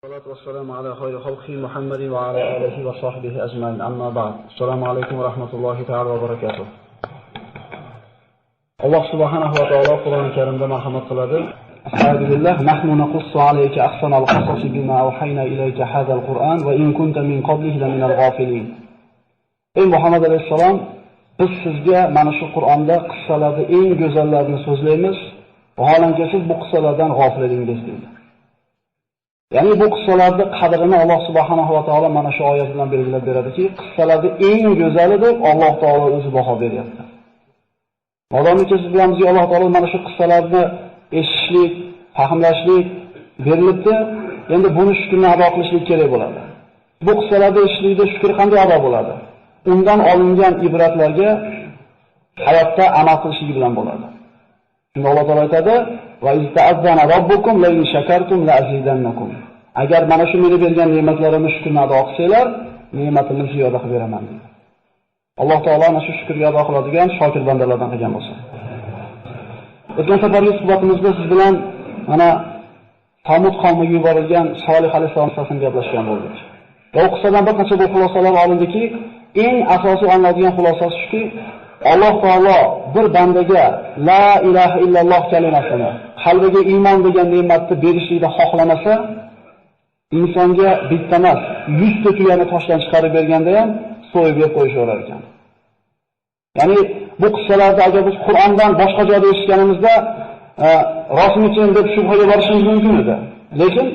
Salatu wassalamu ala khayri xalqi Muhammadin va ala alihi va sahbihi ajmain. Amma ba'd. Assalomu alaykum va rahmatullohi ta'ala va barakatuh. Alloh subhanahu va taolo Qur'oni Karimda marhamat qiladi. Alhamdulillah, nahnu naqussu alayka ahsanal qasasi bima awhayna ilayka hadzal Qur'an va in kunta min qablihi laminal ghafilin. Ey Muhammad alayhissalom, biz sizga mana shu Qur'onda qissalarni eng go'zallarini so'zlaymiz, vaholanki siz bu qissalardan g'ofil edingiz deydi. Ya'ni bu qissalarning qadrini Alloh subhanahu va taolo mana shu oyat bilan belgilab beradiki, qissalarning eng go'zali deb Alloh taolo o'zi baho beryapti. Modomiki siz bilan bizga Alloh taolo mana shu qissalarni eshitishlik, fahmlashlik berilibdi, endi buni shukrni ado qilishlik kerak bo'ladi. Bu qissalarni eshitishlikda shukr qanday ado bo'ladi? Undan olingan ibratlarga hayotda amal qilishlik bilan bo'ladi. Shunda Alloh taolo aytadi: "Va ista'azzana robbukum la in shakartum la azidannakum." Agar mana shu menga bergan ne'matlarimni shukrni ado qilsanglar, ne'matimni ziyoda qilib beraman dedi. Alloh taolo ana shu shukrga ado qiladigan shokir bandalardan qilgan bo'lsin. O'tgan safargi suhbatimizda siz bilan mana Samud qavmiga yuborilgan Solih alayhissalom haqida gaplashgan bo'ldik. Va u qissadan bir qancha bu xulosalar olindiki, eng asosiy olinadigan xulosasi shuki, Alloh taolo bir bandaga la ilaha illalloh kalimasini, qalbiga iymon degan ne'matni berishlikni xohlamasa, insonga bitta emas, 100 ta tuyani toshdan chiqarib berganda ham so'yib yeb qo'yishaverar ekan. Ya'ni bu qissalarda agar biz Qur'ondan boshqa joyda eshitganimizda rostmikin deb shubhaga borishimiz mumkin edi. Lekin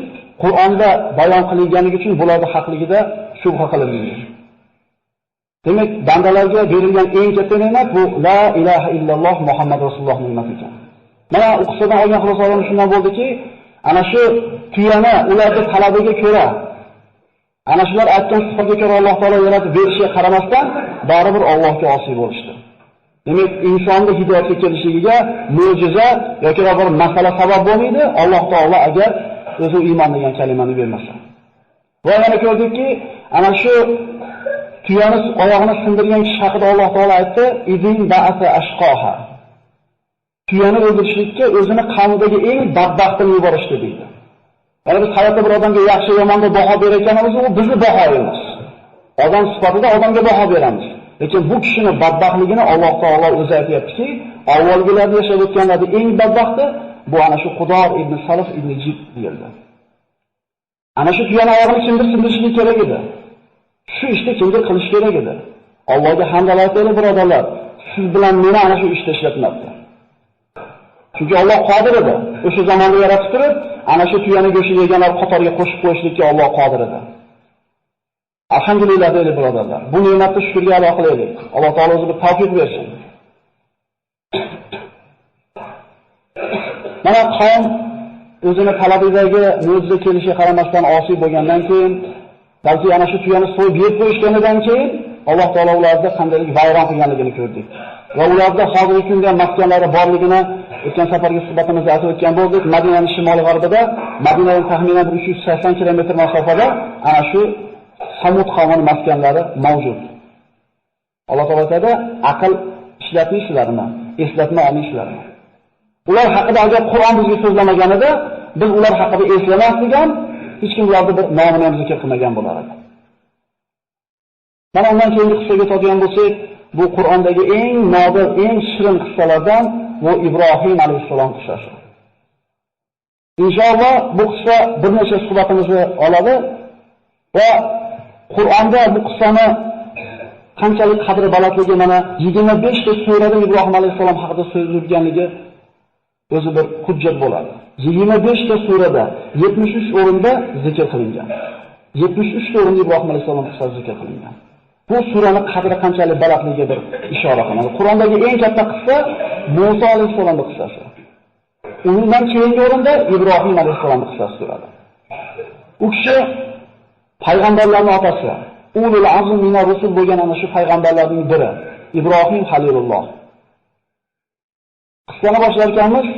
Qur'onda bayon qilinganligi uchun bularning haqligida shubha qilinmaydi. Demak, bandalarga berilgan eng katta ne'mat bu la ilaha illalloh Muhammad rasululloh ne'mati ekan. Mana u qissadan olgan xulosalarimiz shundan bo'ldiki, ana shu tuyani ularning talabiga ko'ra, ana shular aytgan sifatga ko'ra Alloh taolo yaratib berishiga qaramasdan, baribir Allohga osiy bo'lishdi. Demak, insonning hidoyatga kelishligiga mo'jiza yoki bir masala sabab bo'lmaydi, Alloh taolo agar o'zi iymon degan kalimani bermasa. Va yana ko'rdikki, ana shu tuyani oyog'ini sindirgan kishi haqida Alloh taolo aytdi: "Idin ba'asa ashqoha." Tuyani o'ldirishlikka o'zini qavmidagi eng badbaxtini yuborishdi deydi. Ya'ni biz hayotda bir odamga yaxshi yomonga baho berayotganimiz u bizni bahoyimiz. Odam sifatida odamga baho beramiz. Lekin bu kishining badbaxtligini Alloh taolo o'zi aytayaptiki, avvalgilarda yashab o'tganlarning eng badbaxti bu ana shu Qudor ibn Salif ibn Jib deyildi. Ana shu tuyani oyog'ini sindirishlik kerak edi. Shu ishni kimdir qilish kerak edi. Allohga hamdlar aytaylik birodarlar. Siz bilan meni ana shu ishda ishlatmabdi. Chunki Alloh qodir edi. O'sha zamonda yaratib turib, ana shu tuyani go'shini yeganlar qatoriga qo'shib qo'yishlikka Alloh qodir edi. Alhamdulillah deylik birodarlar. Bu ne'matni shukrga ado qilaylik. Alloh taolo o'zi bir tavfiq bersin. Mana qavm o'zini talabidagi mo'jiza kelishiga qaramasdan osiy bo'lgandan keyin, balki ana shu tuyani so'yib yeb qo'yishganidan keyin Alloh taolo ularni qanchalik vayron qilganligini ko'rdik. Va ularda hozirgi kunda maskanlari borligini o'tgan safargi suhbatimizda aytib o'tgan bo'ldik. Madinaning shimoliy g'arbida, Madinadan taxminan 380 kilometr masofada ana shu Samud qavmining maskanlari mavjud. Alloh taolo aytadi: "Aql ishlatmaysizlarmi? Eslatma olmaysizlarmi?" Ular haqida agar Qur'on bizga so'zlamaganida, biz ular haqida eslamasdik ham, hech kim ularni bir nomini ham zikr qilmagan bo'lar edi. Mana undan keyingi qissaga o'tadigan bo'lsak, bu Qur'ondagi eng nodir, eng shirin qissalardan bu Ibrohim alayhissalom qissasi. Inshaalloh bu qissa bir necha suhbatimizni oladi va Qur'onda bu qissani qanchalik qadri balandligi mana 25 ta surada Ibrohim alayhissalom haqida so'zlanganligi o'zi bir hujjat bo'ladi. 25 ta surada 73 o'rinda zikr qilingan. 73 ta o'rinda Ibrohim alayhissalom qissasi zikr qilingan. Bu suraning qadri qanchalik balandligiga bir ishora qiladi. Qur'ondagi eng katta qissa Musa alayhissalomning qissasi. Undan keyingi o'rinda Ibrohim alayhissalomning qissasi turadi. U kishi payg'ambarlarning otasi, ulul azm minar rusul bo'lgan ana shu payg'ambarlarning biri, Ibrohim Halilulloh. Qissani boshlar ekanmiz.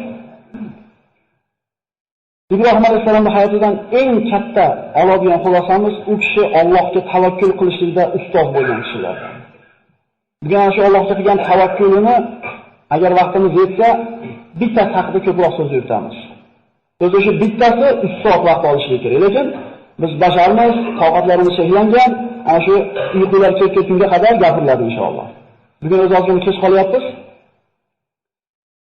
Ibrohim alayhissalomning hayotidan eng katta oladigan xulosamiz u kishi Allohga tavakkul qilishlikda ustoz bo'lgan kishilar. Bugun ana shu Allohga qilgan tavakkulini agar vaqtimiz yetsa, bitta haqida ko'proq so'z yuritamiz. O'zi shu bittasi 3 soat vaqt olishi kerak. Lekin Biz basharmiz, toqatlarimiz cheklangan, ana shu uyqular kelib ketgunga qadar gapiriladi inshaalloh. Bugun o'z ozgina kech qolyapmiz.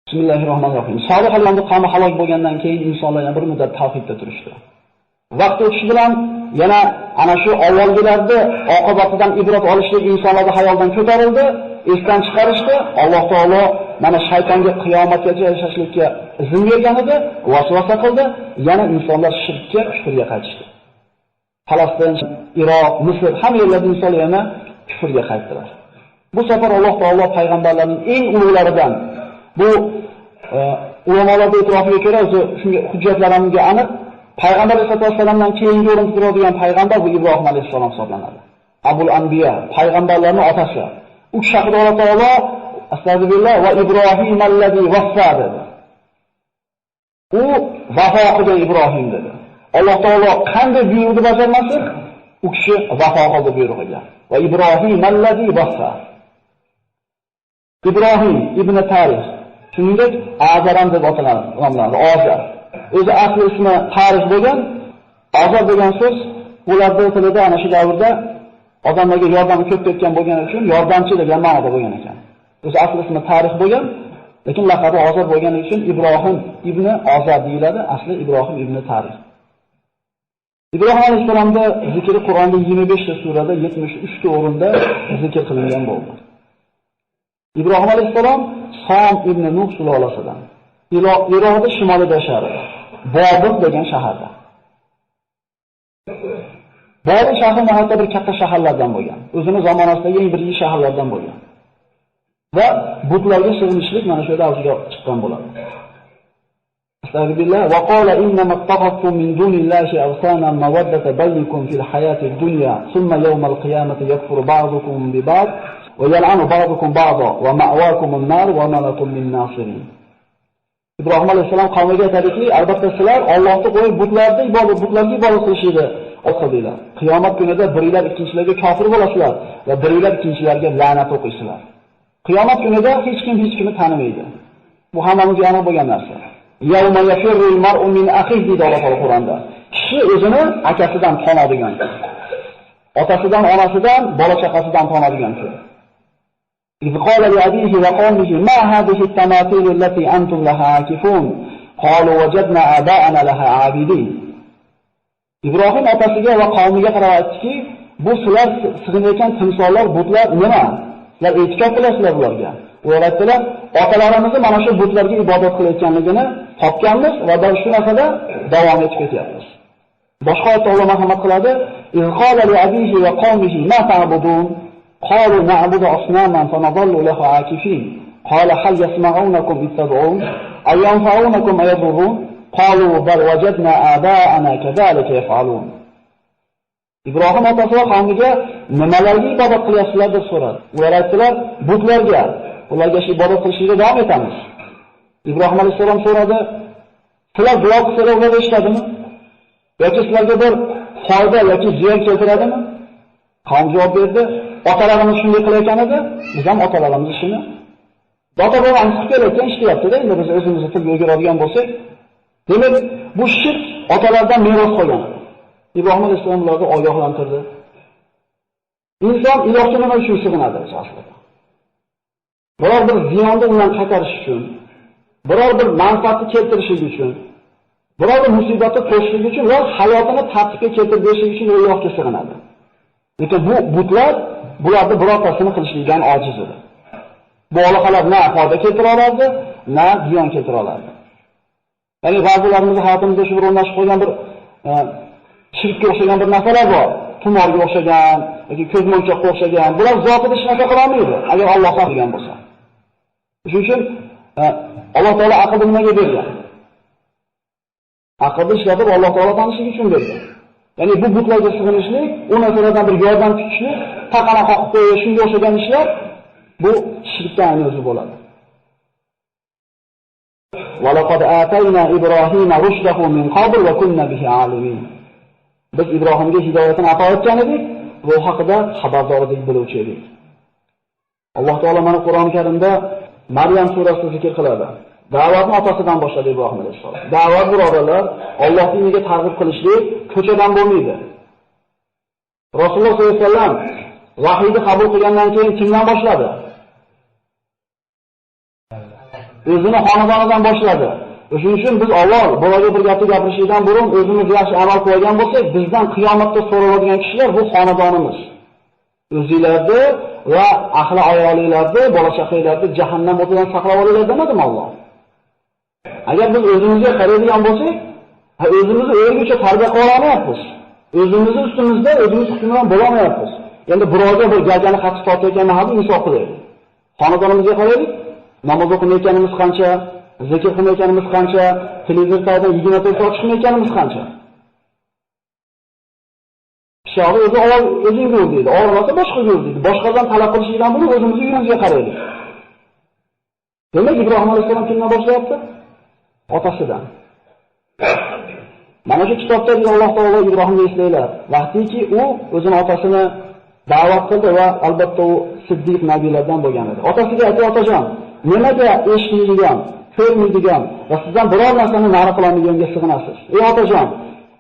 Bismillahirrohmanirrohim. Solihlarning qavmi halok bo'lgandan keyin insonlar yana bir muddat tavhidda turishdi. Vaqt o'tishi bilan yana ana shu avvalgilarni oqibatidan ibrat olishlik insonlarning hayoldan ko'tarildi, esdan chiqarishdi. Alloh taolo mana shaytonga qiyomatgacha yashashlikka izn bergan edi, vasvasa qildi, yana insonlar shirkka, kufrga qaytishdi. Falastin, Iroq, Misr hamma yerlarda insonlar yana kufrga qaytdilar. Bu safar Alloh taolo payg'ambarlarning eng ulug'laridan bu ulamolarning e'tirofiga ko'ra o'zi shunga hujjatlarimga aniq Payg'ambar vasallamdan keyingi o'rinda turadigan payg'ambar bu Ibrohim alayhissalom hisoblanadi. Abul Anbiya, payg'ambarlarning otasi. U kishi haqida Alloh taolo astagfirullah va Ibrohim allazi vaffa dedi. U vafo qilgan Ibrohim dedi. Alloh taolo qanday buyruqni bajarmasin, u kishi vafo qildi buyrug'iga. Va Ibrohim allazi vaffa. Ibrohim ibn Tarix, shuningdek Azaram deb nomlanadi. Ozar. O'zi asli ismi Tarix bo'lgan. Ozar degan so'z ularning tilida ana shu davrda odamlarga yordami ko'p ketgan bo'lgani uchun yordamchi degan ma'noda bo'lgan ekan. O'zi asli ismi Tarix bo'lgan, lekin laqabi Ozar bo'lgani uchun Ibrohim ibn Ozar deyiladi. Asli Ibrohim ibn Tarix. Ibrohim alayhissalomda zikri Qur'onda 25 ta surada 73 ta o'rinda zikr qilingan bo'ldi. Ibrohim alayhissalom Som ibn Nuh sulolasidan. Iroqda shimolida yashardi. Bobil degan shaharda. Bobil shahri nihoyatda bir katta shaharlardan bo'lgan. O'zini zamonasidagi eng birinchi shaharlardan bo'lgan. Va butlarga sig'inishlik mana shu yerda avjiga chiqqan bo'ladi. Astagfirullah va qala innama ittaqattum min dunillahi awsana mawaddata baynikum fil hayati dunya thumma yawmal qiyamati yakfuru ba'dukum bi ba'd va yal'anu ba'dukum ba'da va ma'wakum an-nar va ma lakum min nasirin. Ibrohim alayhissalom qavmiga aytadiki, albatta sizlar Allohni qo'yib butlarga ibodat qilishingni o'qidinglar. Qiyomat kunida biringlar ikkinchilarga kofir bo'lasizlar va biringlar ikkinchilarga la'nat o'qiysizlar. Qiyomat kunida hech kimni tanimaydi. Bu hammamizga aniq bo'lgan narsa. Yawma yafirrul mar'u min akhihi deydi Alloh taolo Qur'onda. Kishi o'zini akasidan tonadigan kun. Otasidan, onasidan, bola chaqasidan tonadigan kun. إذ قال لأبيه وقومه ما هذه التماثيل التي أنتم لها عاكفون قالوا وجدنا آباءنا لها عابدين. Ibrohim otasiga va qavmiga qarab aytdiki, bu sizlar sig'inayotgan timsollar, butlar nima? Sizlar e'tikof qilasizlar bularga. Ular aytdilar, otalarimizni mana shu butlarga ibodat qilayotganligini topganmiz va shu narsada davom etib ketyapmiz. Boshqa oyatda Alloh marhamat qiladi, إذ قال لأبيه وقومه ما تعبدون قالوا نعبد أصناما فنظل لها عاكفين قال هل يسمعونكم إذ تدعون أو ينفعونكم أو يضرون قالوا بل وجدنا آباءنا كذلك يفعلون. Ibrohim otasi va qavmiga nimalarga ibodat qilyapsizlar deb so'radi. Ular aytdilar, butlarga. Ularga ibodat qilishga davom etamiz. Ibrohim alayhissalom so'radi, sizlar duo qilsalar ular eshitadimi? Yoki sizlarga bir foyda yoki ziyon keltiradimi? Qavm javob berdi, otalarimiz shunday qilayotgan edi, biz ham otalarimiz ishini ota-bobomiz qilayotgan ishlayapti-da, endi biz o'zimizni tilga o'giradigan bo'lsak, demak, bu shirk otalardan meros qolgan. Ibrohim alayhissalom ularni ogohlantirdi. Inson ilohga nima uchun sig'inadi aslida? Biror bir ziyonni undan qaytarish uchun, biror bir manfaatni keltirish uchun, biror bir musibatni qo'shishlik uchun va hayotini tartibga keltirib berish uchun ilohga sig'inadi. Lekin bu butlar bularni birortasini qilishlikdan ojiz edi. Bu aloqalar na foyda keltira oladi, na ziyon keltira oladi. Ya'ni ba'zilarimiz hayotimizda shu bir o'rnashib qolgan bir shirkka o'xshagan bir narsalar bor. Tumorga o'xshagan yoki ko'zmonchoqqa o'xshagan. Bular zotida hech narsa qila olmaydi, agar Alloh xohlagan bo'lsa. Shuning uchun Alloh taolo aqlni nimaga bergan? Aqlni ishlatib Alloh taolo tanishlik uchun bergan. Ya'ni bu butlarga sig'inishlik, u narsalardan bir yordam kutishlik, taqana qoqib qo'yish, shunga o'xshagan ishlar bu shirkdan o'zi bo'ladi. Va laqad atayna Ibrohima rushdahu min qabl va kunna bihi alimin. Biz Ibrohimga hidoyatini ato etgan edik, bu haqida xabardor edik, biluvchi edik. Alloh taolo mana Qur'on Karimda Maryam surasida zikr qiladi. Da'vatni otasidan boshladi Ibrohim alayhissalom. Da'vat birodarlar, Allohning diniga targ'ib qilishlik ko'chadan bo'lmaydi. Rasululloh sollallohu alayhi vasallam vahiyni qabul qilgandan keyin kimdan boshladi? O'zini xonadonidan boshladi. Shuning uchun biz avval bolaga bir gapni gapirishdan burun o'zimiz yaxshi amal qilgan bo'lsak, bizdan qiyomatda so'raladigan kishilar bu xonadonimiz. O'zingizlarni va ahli ayolinglarni, bola chaqanglarni jahannam o'tidan saqlab olinglar demadimi Alloh? Agar biz o'zimizga qaraydigan bo'lsak, o'zimizni o'rgicha tarbiya qila olmayapmiz. O'zimizni ustimizda o'zimiz hukmron bo'la olmayapmiz. Endi birovga bir gajani qattiq tortayotgan mahal insof qilaylik. Xonadonimizga qaraylik. Namoz o'qimayotganimiz qancha, zikr qilmayotganimiz qancha, televizordan 24 soat chiqmayotganimiz qancha. Sho'g'i o'zi o'zing ko'r deydi, og'rimasa boshqa ko'r deydi. Boshqadan talab qilishdan buni o'zimizni uyimizga qaraylik. Demak, Ibrohim alayhissalom kimdan boshlayapti? Otasidan. Mana shu kitobda Alloh taolo Ibrohimni eslanglar. Vaqtiki u o'zining otasini da'vat qildi va albatta u siddiq nabiylardan bo'lgan edi. Otasiga aytdi: "Otajon, nimaga eshitmaydigan, ko'rmaydigan va sizdan biror narsani nari qilolmaganiga sig'inasiz? Ey otajon,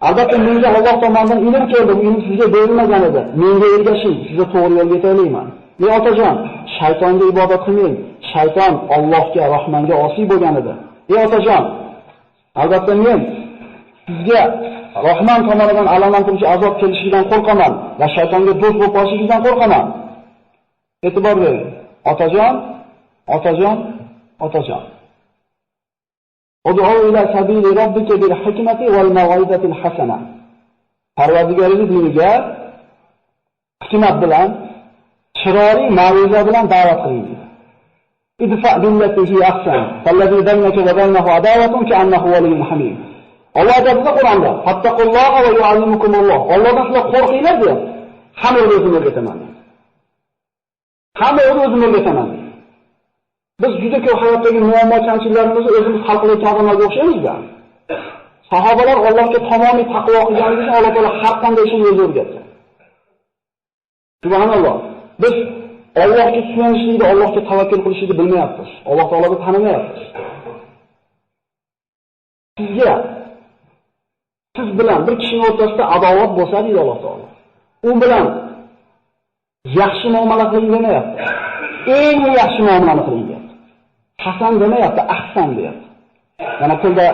albatta menga Alloh tomonidan ilm keldi, bu ilm sizga berilmagan edi. Menga ergashing, sizga to'g'ri yo'lga yetalayman. Ey otajon, shaytonga ibodat qilmang. Shayton Allohga, Rahmonga osiy bo'lgan edi. Ey otajon, albatta men sizga Rahmon tomonidan alamlantiruvchi azob kelishidan qo'rqaman va shaytonga do'st bo'lib qolishingizdan qo'rqaman." E'tibor bering. Otajon. Ud'u ila sabili robbika bil hikmati wal maw'izati al hasana. Parvardigorining diniga hikmat bilan, chiroyli ma'ruza bilan da'vat qiling. Idfa billati hi ahsan, fallazi baynaka va baynahu adawatun ka'annahu waliyyun hamim. Alloh aytadi Qur'onda: "Fattaqulloha va yu'allimukumulloh." Allohdan sizlar qo'rqinglar deb, hamma o'zini o'rgataman. Hamma o'zini o'rgataman. Biz juda ko'p hayotdagi muammo kamchiliklarimizni o'zimiz hal qilayotgan odamlarga o'xshaymiz-da. Sahobalar Allohga tamomiy taqvo qilganligi uchun Alloh taolo har qanday ishni o'zi o'rgatdi. Subhanalloh. Biz Allohga suyanishlikni, Allohga tavakkul qilishlikni bilmayapmiz. Alloh taoloni tanimayapmiz. Siz bilan bir kishining o'rtasida adovat bo'lsa deydi Alloh taolo. U bilan yaxshi muomala qiling demayapti. Eng yaxshi muomala qiling deyapti. Hasan demayapti, ahsan deyapti. Yana tilda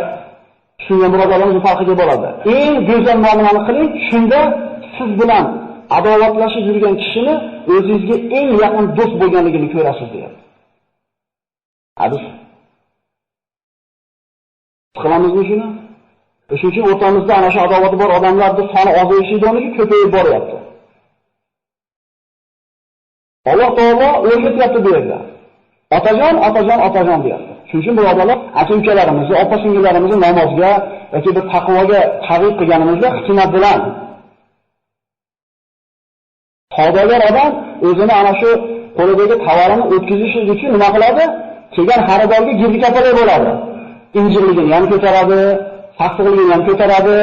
shunga birodarlarimiz farqiga bo'ladi. Eng go'zal muomalani qiling, shunda siz bilan adovatlashib yurgan kishini o'zingizga eng yaqin do'st bo'lganligini ko'rasiz deyapti. Hadis. Qilamizmi shuni? Shuning uchun o'rtamizda ana shu adovati bor odamlarning soni ozayishidagi ko'payib boryapti. Alloh taolo o'rgatyapti bu yerda. Otajon deyapti. Shuning uchun birodarlar, aka-ukalarimizni, opa-singillarimizni namozga yoki bir taqvoga targ'ib qilganimizda hikmat bilan savdogar odam o'zini ana shu qo'lidagi tovarini o'tkazish uchun nima qiladi? Kelgan xaridorga girdi-kapalar bo'ladi. Injirligini ham ko'taradi, sassiqligini ham ko'taradi.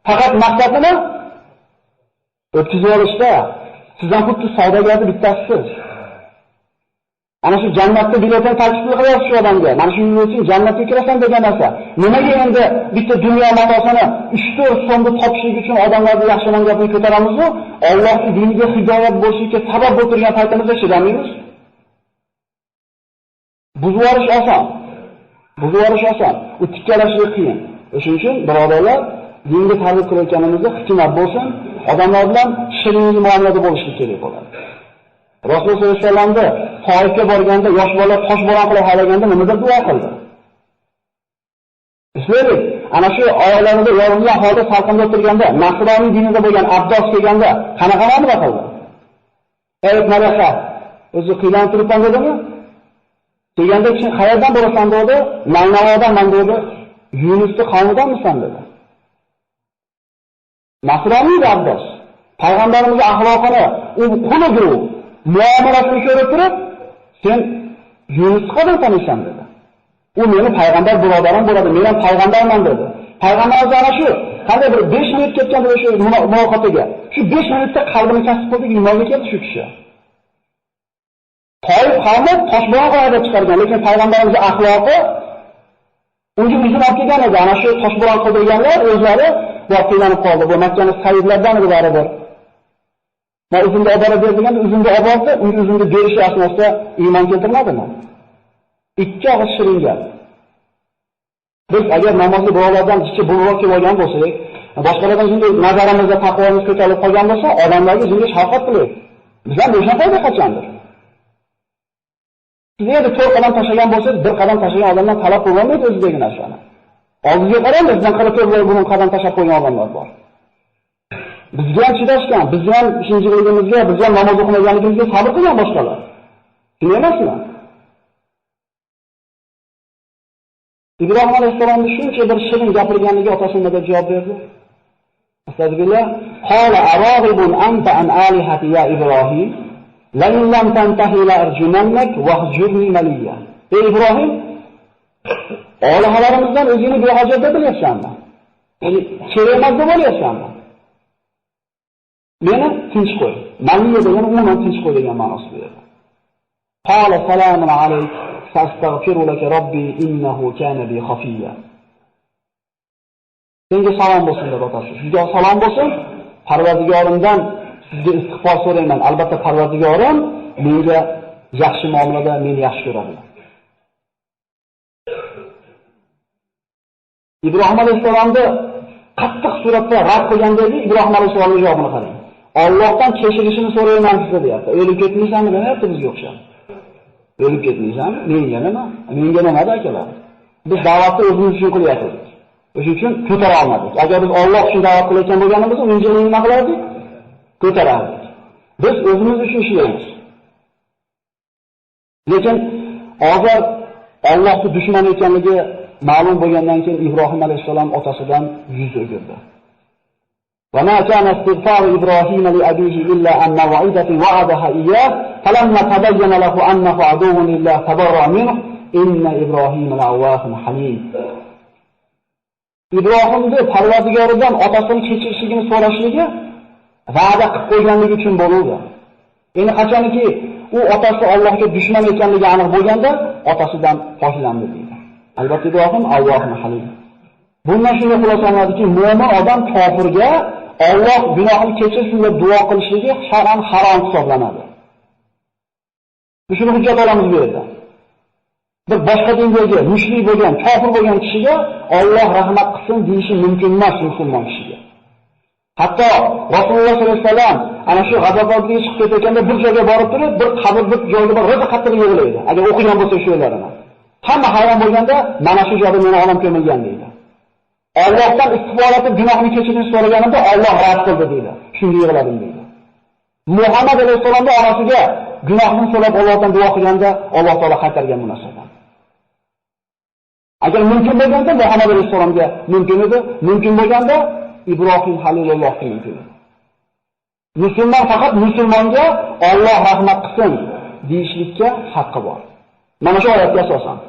Faqat maqsad nima? O'tkazib olishda. Sizdan xuddi savdogarning bittasisiz. Ana shu jannatda biletini taklif qilyapsiz shu odamga. Mana shu uchun jannatga kirasan degan narsa. Nimaga endi bitta dunyo matosini 3-4 so'mda topishlik uchun odamlarga yaxshiman gapni ko'taramiz-ku? Allohning diniga hidoyat bo'lishiga sabab bo'lib turgan paytimizda chidamaymiz. Buzvorish oson. U tikkalashlik qiyin. Shuning uchun birodarlar, dinga targ'ib qilayotganimizda hikmat bo'lsin, odamlar bilan shirin muomalada bo'lishlik kerak bo'ladi. Rasululloh sollallohu alayhi vasallamda Toifga borganda yosh bola toshbo'ron qilib haylaganda nimadir duo qildi. Eslaylik, ana shu oyoqlarida yorilgan holda salqinda o'tirganda, Nasroniy dinida bo'lgan Abdos kelganda qanaqa muomala qildi? Ey malaka, o'zi qiylanib turibman dedimi? Kelganda kishi qayerdan bo'lasan dedi? Naynovadan dedi. Yunusning qavmidanmisan dedi. Nasroniy Abdos. Payg'ambarimiz axloqini, u qulugu muomalasini ko'rib turib, sen Yunus qadar taniysan dedi. U meni payg'ambar birodarim bo'ladi, men ham payg'ambarman dedi. Payg'ambarimiz ana shu, qanday bir 5 minut ketgan o'sha muloqotiga. Shu 5 minutda qalbini kasb qildi, iymonga keldi shu kishi. Toif qavmi toshbo'ron qo'yib chiqargan, lekin payg'ambarimizning axloqi Unga uzun olib kelgan edi. Ana shu toshbo'ron qildirganlar o'zlari voqelanib qoldi. Bu Makkaning sayyidlaridan edi baribir. Men uzunga olib borib bergan, uzunga olib bordi, unga uzunga berish asnosida iymon keltirmadimi? Ikki og'iz shirin gap. Biz agar namozli birovlardan kichik bulg'or kelib olgan bo'lsak, boshqalardan shunday nazarimizda taqvomiz ko'tarilib qolgan bo'lsa, odamlarga shunga shafqat qilaylik. Bizlar bo'shataydi qachondir. Sizga 4 qadam tashlagan bo'lsangiz, 1 qadam tashlagan odamdan talab qilolmaydi o'zidagi narsani. Oldingizga qarang, bizdan qara 4 burun qadam tashlab qo'ygan odamlar bor. Bizga ham chidashgan, bizga ham shinjiligimizga, bizga ham namoz o'qimaganligimizga sabr qilgan boshqalar. Shunday emasmi? Ibrohim alayhissalomni shuncha bir shirin gapirganligi otasi nima deb javob berdi? Astagfirullah. Qala aragibun anta an alihati ya Ibrohim, la in lam tantahi la arjumannak wahjurni maliya. Ey Ibrohim, olihalarimizdan o'zingni behojat deb bilyapsanmi? Ya'ni kerak emas deb olyapsanmi? Meni tinch qo'y. Maliya degan umuman tinch qo'y degan ma'nosida berdi. Qala salamun alayk. Fastaghfiru laka robbi innahu kana bi khafiya. Senga salom bo'lsin deb otasi. Sizga salom bo'lsin. Parvardigorimdan sizga istig'for so'rayman. Albatta Parvardigorim menga yaxshi muomalada meni yaxshi ko'radi. Ibrohim alayhissalomni qattiq suratda rad qilgandagi Ibrohim alayhissalomning javobini qarang. Allohdan kechirishini so'rayman sizga deyapti. O'lib ketmaysanmi demayapti bizga o'xshab. O'lib ketmaysanmi? Menga nima? Menga nima akalar? Biz da'vatni o'zimiz uchun qilyapmiz. O'shuning uchun ko'tara olmadik. Agar biz Alloh uchun da'vat qilayotgan bo'lganimizda, unga nima qilardik? Ko'tarardik. Biz o'zimiz uchun ishlaymiz. Lekin hozir Allohning dushmani ekanligi ma'lum bo'lgandan keyin Ibrohim alayhissalom otasidan yuz o'girdi. Va ma kana istighfar Ibrohim li abihi illa an maw'idati wa'adaha iyyah falamma tabayyana lahu annahu aduwwun lillah tabarra'a minhu inna Ibrohima la'awwahun halim. Ibrohimni Parvardigoridan otasini kechirishligini so'rashligi va'da qilib qo'yganligi uchun bo'ldi. Endi qachonki u otasi Allohga dushman ekanligi aniq bo'lganda, otasidan poklanadi deydi. Albatta Ibrohim Allohun halim. Bundan shunday xulosalanadiki, mo'min odam kofirga Alloh gunohini kechirsin deb duo qilishligi shar'an harom hisoblanadi. Shuni hujjat olamiz bu yerda. Bir boshqa dindagi mushrik bo'lgan, kofir bo'lgan kishiga Alloh rahmat qilsin deyishi mumkin emas musulmon kishiga. Hatto Rasululloh sollallohu alayhi vasallam ana shu g'azabga chiqib ketayotganda bir joyga borib turib, bir qabr bir joyga borib ro'za qattiq yig'laydi. Agar o'qigan bo'lsa shu yerlarini. Hamma hayron bo'lganda, mana shu joyda meni olam ko'milgan deydi. Allohdan istig'for etib gunohni kechirishni so'raganimda Alloh rad qildi deydi. Shunga yig'ladim deydi. Muhammad alayhissalomning onasiga gunohni so'rab Allohdan duo qilganda Alloh taolo qaytargan bu narsadan. Agar mumkin bo'lganda Muhammad alayhissalomga mumkin edi, mumkin bo'lganda Ibrohim halilullohga mumkin edi. Musulmon faqat musulmonga Alloh rahmat qilsin deyishlikka haqqi bor. Mana shu oyatga asosan.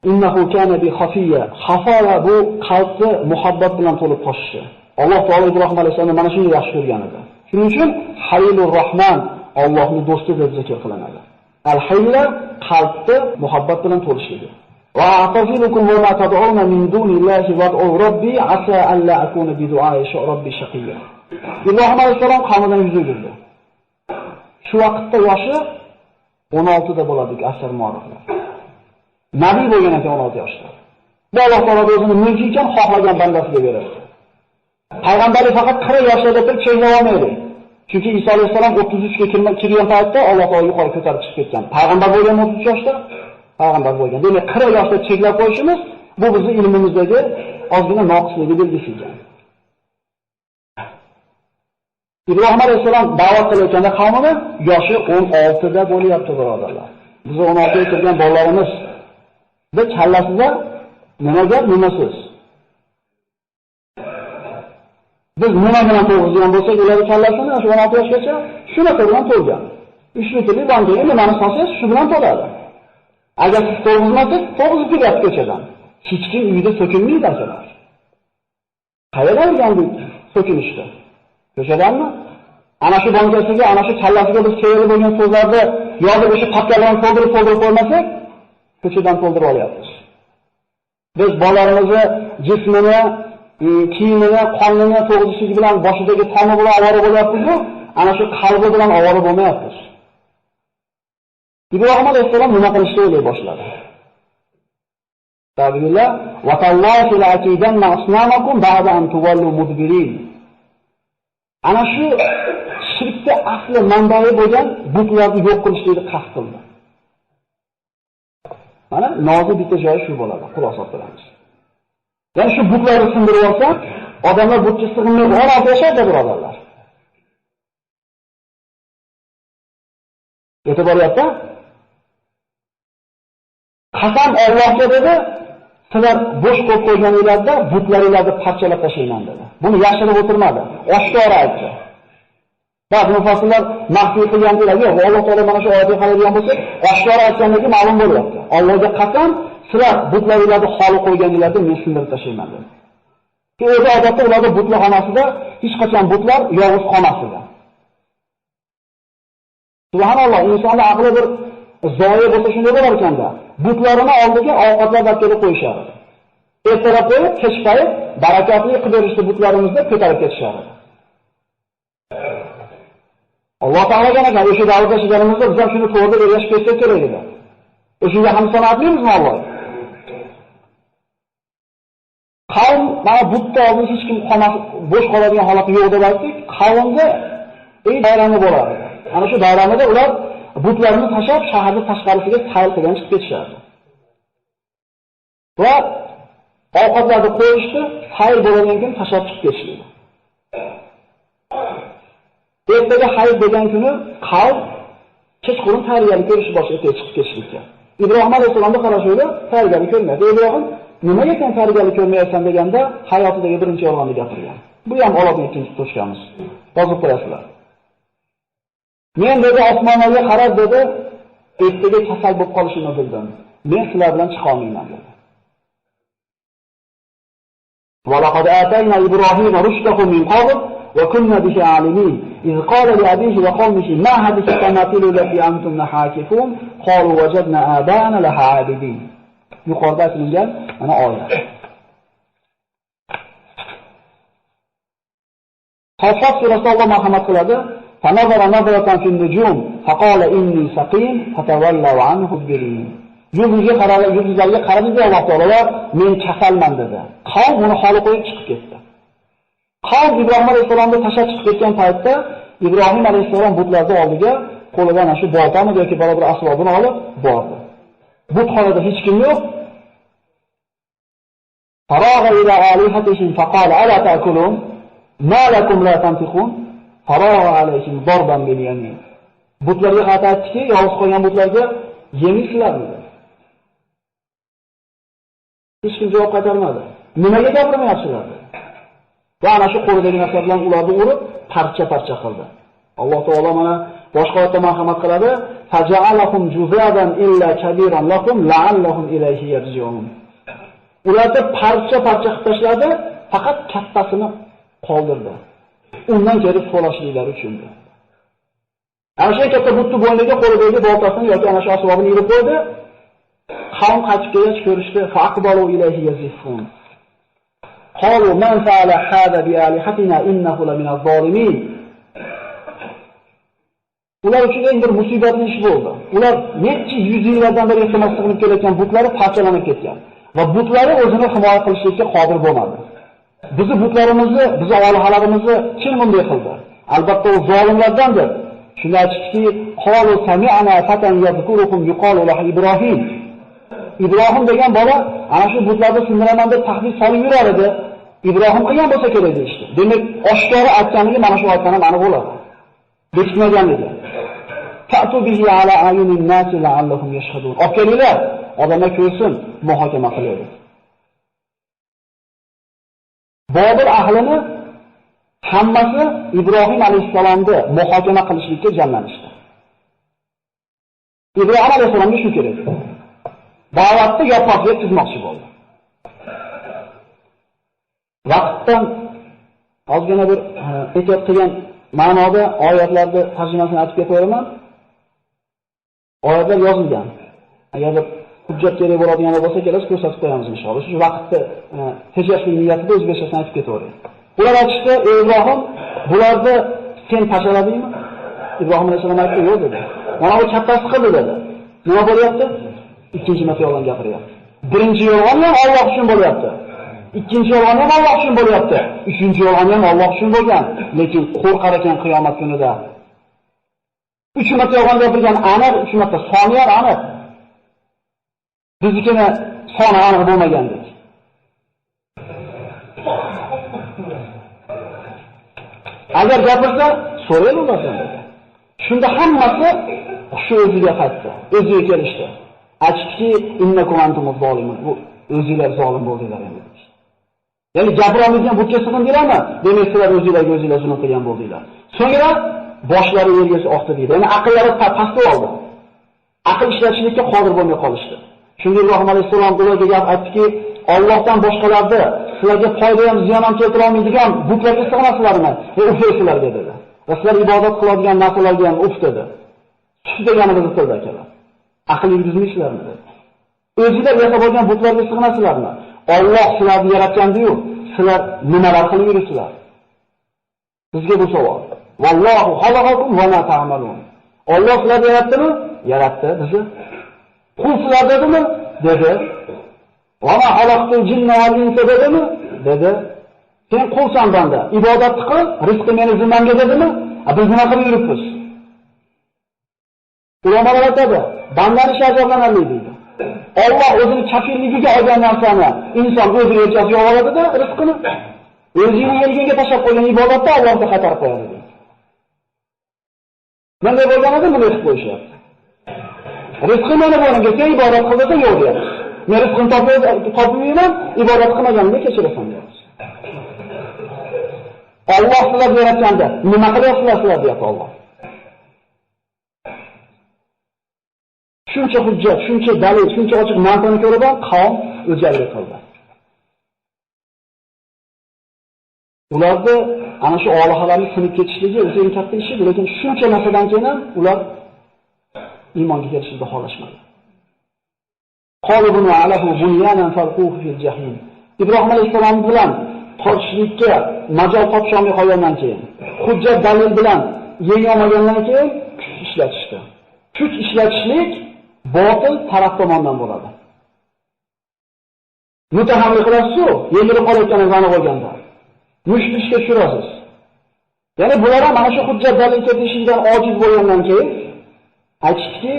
Innahu kana bi khafiya. Khafa bu qalbni muhabbat bilan to'lib toshishi. Alloh taolo Ibrohim alayhisalomni mana shunday yaxshi ko'rgan edi. Shuning uchun Halilur Rahman Allohning do'sti deb zikr qilinadi. Al-Hayla qalbni muhabbat bilan to'lishligi. Va atazilukum wa ma tad'una min dunillahi wad'u robbi asa an la akuna bi du'ai robbi shaqiyya. Ibrohim alayhisalom qavmidan yuz o'girdi. Shu vaqtda yoshi 16 da bo'ladik asr muarriflar. Nabiy bo'lgan ekan 16 yoshda. Bu Alloh taolo o'zini mulki ekan xohlagan bandasiga beradi. Payg'ambarlik faqat 40 yoshda turib cheklab olmaydi. Chunki Iso alayhisalom 33 ga kirgan paytda Alloh taolo yuqori ko'tarib chiqib ketgan. Payg'ambar bo'lgan 33 yoshda payg'ambar bo'lgan. Demak 40 yoshda cheklab qo'yishimiz bu bizning ilmimizdagi ozgina noqisligi belgisi ekan. Ibrohim alayhisalom da'vat qilayotganda qavmini yoshi 16 da bo'lyapti birodarlar. Biz 16 ga kirgan bolalarimiz biz kallasida nima gap, nima so'z. Biz nima bilan to'g'izgan bo'lsak, ular kallasini shu 16 yoshgacha shunaqa bilan to'lgan. 3 litrli bankaga nimani solsangiz shu bilan to'ladi. Agar siz to'g'izmasangiz, to'g'izib ketyapti ko'chadan. Hech kim uyda so'kinmaydi akalar. Qayerdan o'rgandik so'kinishni? Ko'chadanmi? Ana shu bankasiga, ana shu kallasiga biz kerak bo'lgan so'zlarni yozib o'sha papkalarni to'ldirib qo'ymasak, ko'chadan to'ldirib olyapmiz. Biz bolalarimizni jismini, kiyimini, qonini to'g'rishligi bilan boshidagi toni bilan ovora bo'lyapmiz-ku, ana shu qalbi bilan ovora bo'lmayapmiz. Ibrohim alayhissalom nima qilishni o'ylay boshladi. Tabiillah va tallahi la aqidanna asnamakum ba'da an tuwallu mudbirin. Ana shu shirkda asli manbai bo'lgan butlarni yo'q qilishni qasd qildi. Mana nozik bitta joyi shu bo'ladi, xulosa qilamiz. Ya'ni shu butlarni sindirib olsa, odamlar butga sig'inmay orada yashaydi, birodarlar. E'tiboryapti? Qasam Allohga dedi, sizlar bo'sh qo'yib qo'yganinglarda butlaringlarni parchalab tashlayman dedi. Buni yashirib o'tirmadi, oshkora aytdi. Ba'zi mufassirlar maxfiy qilgan deydi, yo'q, Alloh taolo mana shu oyatga qaraydigan bo'lsak, oshkora aytganligi ma'lum bo'lyapti. Allohga qasam, sizlar butlaringlarni xoli qo'yganinglarda men sindirib tashlayman dedi. O'zi odatda ularda butlar xonasida hech qachon butlar yolg'iz qolmasdi. Subhanalloh, insonning aqli bir zoyi bo'lsa shunday bo'lar ekanda. Butlarini oldiga ovqatlar kelib qo'yishadi. Ertalab qo'yib, kech payt barakatli qilib berishdi butlarimizni ko'tarib ketishadi. Alloh taologa ekan o'sha davrda yashaganimizda biz ham shuni to'g'ri o'ylashib ketsak kerak edi. O'shunga ham sanatlimizmi Alloh? Qavm mana butda oldin hech kim qolmas, bo'sh qoladigan holati yo'q deb aytdik. Qavmga bayrami bo'ladi. Ana shu bayramida ular butlarni tashlab shaharning tashqarisiga sayr qilgan chiqib ketishadi. Va ovqatlarni qo'yishdi, sayr bo'ladigan kun tashlab chiqib ketishdi. Ertaga hayit degan kuni qavm kechqurun tayyorgarlik ko'rish boshiga chiqib ketishdi. Ibrohim alayhissalomga qarashuvda tayyorgarlik ko'rmaydi. Ibrohim nimaga sen tayyorgarlik ko'rmayapsan deganda hayotidagi birinchi yolg'onni gapirgan. Bu ham Allohning ikkinchi to'shqamiz. Yozib qo'yasizlar. Men dedi osmonlarga qarab dedi, ertaga kasal bo'lib qolishimni bildim. Men sizlar bilan chiqa olmayman dedi. Va laqad atayna Ibrohima rushdahu min qabl va kunna bihi alimin. إذ قال لأبيه وقومه ما هذه التماثيل التي أنتم نحاكفون قالوا وجدنا آباءنا لها عابدين. yuqorida aytilgan mana oyat. Qasas surasida Alloh marhamat qiladi. فنظر نظرة في النجوم فقال إني سقيم فتولوا عنه مدبرين. Yulduzlarga qaradi Alloh taolo, men kasalman dedi. Qavm uni holi qo'yib chiqib ketdi. Qavm Ibrohim alayhissalomni tashlab chiqib ketgan paytda Ibrohim alayhissalom butlarni oldiga qo'lida ana shu boltami yoki bir asbobini olib bordi. Butxonada hech kim yo'q. Faragha ila alihatihim faqala ala ta'kulun ma lakum la tantiqun faragha alayhim darban bil yamin. Butlarga aytdiki, yolg'iz qolgan butlarga yemisizlarmi dedi. Hech kim javob qaytarmadi. Nimaga gapirmayapsizlar? Va ana shu qo'lidagi narsa bilan ularni urib, parcha-parcha qildi. Alloh taolo mana boshqa oyatda marhamat qiladi: "Faja'alahum juzadan illa kabiran lakum la'allahum ilayhi yarji'un." Ularni parcha-parcha qilib tashladi, faqat kattasini qoldirdi. Undan kelib so'rashliklari uchun. Ana shu katta butni bo'yniga qo'lidagi boltasini yoki ana shu asbobini yurib qo'ydi. Qavm qaytib kelgach ko'rishdi, faqbalu ilayhi yazifun. قالوا من فعل هذا بآلهتنا إنه لمن الظالمين. Ular uchun eng bir musibatli ish bo'ldi. Ular necha yuz yillardan beri iltimos qilib kelayotgan butlari parchalanib ketgan va butlari o'zini himoya qilishga qodir bo'lmadi. Bizi butlarimizni, bizi olihalarimizni kim bunday qildi? Albatta u zolimlardandir. Shunday aytdiki, qalu sami'na fatan yadhkurukum yuqalu lahu Ibrohim. Ibrohim degan bola ana shu butlarni sindiraman deb tahdid solib yurar edi. Ibrohim qilgan bo'lsa kerak deydi. Demak, oshkora aytganligi mana shu oyatdan ham aniq bo'ladi. Bekitmaganligi. Ta'tu bihi ala ayunin nas la'allahum yashhadun. Okelinglar, odamlar ko'rsin, muhokama qilaylik. Bobil ahlini hammasi Ibrohim alayhissalomni muhokama qilishlikka jamlanishdi. Ibrohim alayhissalomga shu kerak. Da'vatni yopiqga tuzmoqchi bo'ldi. Vaqtdan ozgina bir ehtiyot qilgan ma'noda oyatlarni tarjimasini aytib ketaman. Oyatlar yozilgan. Agar hujjat kerak bo'ladigan bo'lsa kelasiz, ko'rsatib qo'yamiz inshaalloh. Shu vaqtda tejashli niyatida o'zbekchasini aytib ketaveradi. Ular aytishdi, "Ey Ibrohim, bularni sen tashaladingmi?" Ibrohim alayhisalom aytdi, "Yo'q" dedi. "Mana bu kattasi qildi" dedi. Nima bo'lyapti? Ikkinchi marta yolg'on gapiryapti. Birinchi yolg'on ham Alloh uchun bo'lyapti. Ikkinchi yolg'on ham Alloh uchun bo'lyapti. Uchinchi yolg'on ham Alloh uchun bo'lgan, lekin qo'rqar ekan qiyomat kunida. 3 marta yolg'on gapirgan aniq, 3 marta soniya aniq. Biznikini soni aniq bo'lmagandek. Agar gapirsa, so'raylik ulardan dedi. Shunda hammasi shu o'ziga qaytdi, o'ziga kelishdi. Aytdiki, "Innakum antumuz zolimun." Bu o'zingizlar zolim bo'ldinglar endi. Ya'ni gapirolmaydigan butga sig'indinglarmi? Demak, sizlar o'zingizlarga zulm qilgan bo'ldinglar. So'ngra boshlari yerga oqdi deydi. Ya'ni aqllari pastga oldi. Aql ishlatishlikka qodir bo'lmay qolishdi. Shunga Ibrohim alayhissalom ularga gap aytdiki, "Allohdan boshqalarni sizlarga foyda ham ziyon ham keltira olmaydigan butlarga sig'inasizlarmi? Uflaysizlarga" dedi. Va sizlar ibodat qiladigan narsalarga ham uf dedi. Shu deganimizni tilda akalar. Aql yurgizmaysizlarmi dedi. O'zingizlar yasab olgan butlarga sig'inasizlarmi? Alloh sizlarni yaratgandi-yu, sizlar nimalar qilib yuribsizlar? Bizga bu savol. Vallohu xalaqakum va ma ta'malun. Alloh sizlarni yaratdimi? Yaratdi bizni. Qul sizlar dedimi? Dedi. Va ma xalaqtul jinna val insa dedimi? Dedi. Sen qulsan banda, ibodat qil, rizqi meni zimmamga dedimi? Biz nima qilib yuribmiz? Ulamolar aytadi, bandani shajablanadi deydi. Alloh o'zini kafilligiga olgan narsani inson o'z rejasiga oladi-da, rizqini o'zining yerga tashlab qo'ygan ibodatni Allohga qaytarib qo'yadi deydi. Bunday bo'lganida nima qilib qo'yishyapti? Rizqi mana bo'lgan, sen ibodat qilsa yo'q deyapsiz. Men rizqini topmayman, ibodat qilmaganimda kechirasan deyapsiz. Alloh sizlarni yaratganda nima qilyapsizlar deyapti Alloh. Shuncha hujjat, shuncha dalil, shuncha ochiq mantiqni ko'rib qavm o'jarlik qildi. Ularda ana shu olihalarning sinib ketishligi o'zi eng katta ish edi, lekin shuncha narsadan keyin ham ular iymonga kelishni xohlashmadi. Qalbunu alahu bunyanan falquhu fil jahim. Ibrohim alayhisalom bilan tortishlikka majol topsholmay qolgandan keyin, hujjat dalil bilan yengolmagandan keyin kuch ishlatishdi. Kuch ishlatishlik botil taraf tomonidan bo'ladi. Mutahamlik qilasiz-ku, yengilib qolayotganingizni aniq bo'lganda. Mushtlishga tushirasiz. Ya'ni bular ham mana shu hujjat dalil keltirishdan ojiz bo'lgandan keyin aytishdiki,